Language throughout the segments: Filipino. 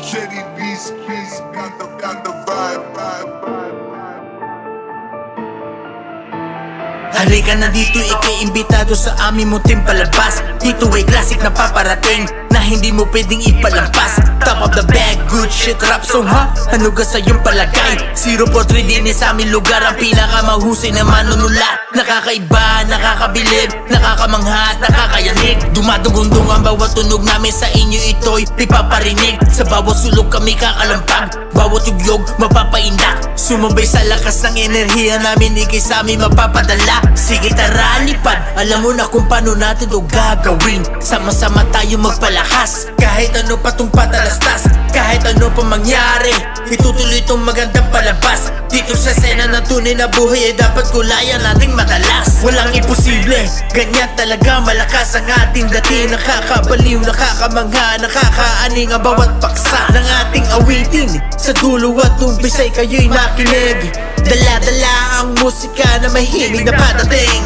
Shady beast, got the vibe. Halika na dito, ika'y imbitado sa aming munting palabas. Dito ay classic na paparating na hindi mo pwedeng ipalampas. Top of the bag, good shit rap song ha? Ano ka sa iyong palagay? 043 din sa aming lugar, ang pinakamahusay na manunulat. Nakakaiba, nakakabilib, nakakamangha at nakakayanig. Dumadugundong ang bawat tunog namin sa inyo, ito'y ipaparinig. Sa bawat sulok kami kakalampag, bawat yugyog mapapaindak. Sumabay sa lakas ng enerhiya namin, ika'y sa amin mapapadala. Sige tara lipad, alam mo na kung paano natin to gagawin. Sama-sama tayo magpalakas, kahit ano pa tong patalastas, kahit ano pa mangyari, itutuloy itong magandang palabas. Dito sa sena ng tunay na buhay ay dapat kulayan nating madalas. Walang imposible, ganyan talaga malakas ang ating dati. Nakakabaliw, nakakamangha, nakakaaning ang bawat paksa ng ating awitin. Sa dulo at umpisay kayo'y nakinig, dala-dala ang musika na mahimig na padating.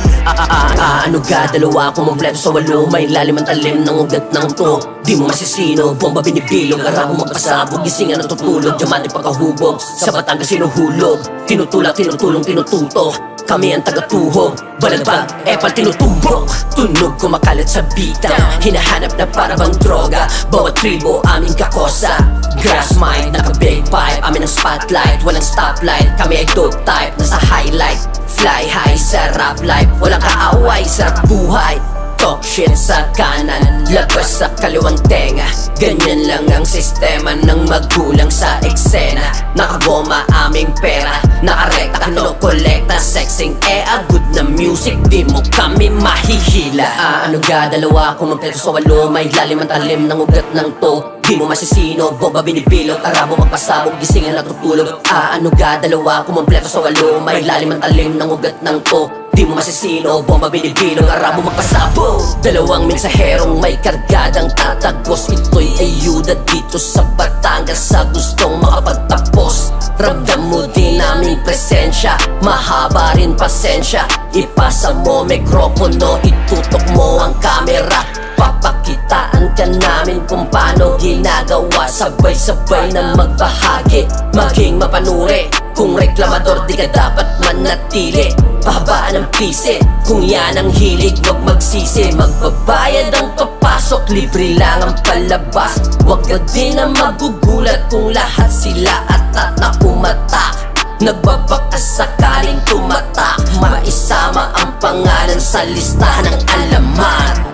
Ano ga, dalawa kumumpleto sa walo. May lalim ang talim ng ugat ng to. Di mo masisino, bomba binibilog. Arabo magpasabog, gisingan ang tutulog. Diamante pagkahubog, sa Batangas sinuhulog. Tinutulak, tinutulong, tinututok. Kami ang tagatuhog, balagbag, epal tinutumbok. Tunog kumakalat sa bita, hinahanap na para bang droga. Bawat tribo aming kakosa, grass mind, naka-big pipe. Amin ang spotlight, walang stoplight. Kami ay dope type, nasa highlight. Fly high sa rap life, walang kaaway, sarap buhay. Talk shit sa kanan, labas sa kaliwang tenga. Ganyan lang ang sistema ng magulang sa eksena. Nakaboma aming pera, nakarekta, kinukolekta. Sexing good na music, di mo kami mahihila. Ano ga, dalawa kumumpleto sa walo. May lalim ang talim ng ugat ng to. Di mo masisino, bomba binibilog. Arabo magpasabog, gisingan natutulog. Ano ga, dalawa kumumpleto sa walo. May lalim ang talim ng ugat ng to. Di mo masisino, bomba binibilog, arabo magpasabog. Dalawang mensaherong may kargadang tatagos. Ito'y ayuda dito sa Batangas sa gustong makapagtapos. Ramdam mo din naming presensya, mahaba rin pasensya. Ipasa mo mikropono, itutok mo ang kamera. Papakitaan ka namin kung paano ginagawa. Sabay-sabay na magbahagi, maging mapanuri. Kung reklamador di ka dapat manatili. Pahabaan ang pisit, kung yan ang hilig wag magsisi. Magbabayad ang papasok, libre lang ang palabas. Wag ka din na magugulat kung lahat sila atat na umatak. Nagbabakas sakaling tumatak, maisama ang pangalan sa listahan ng alamat.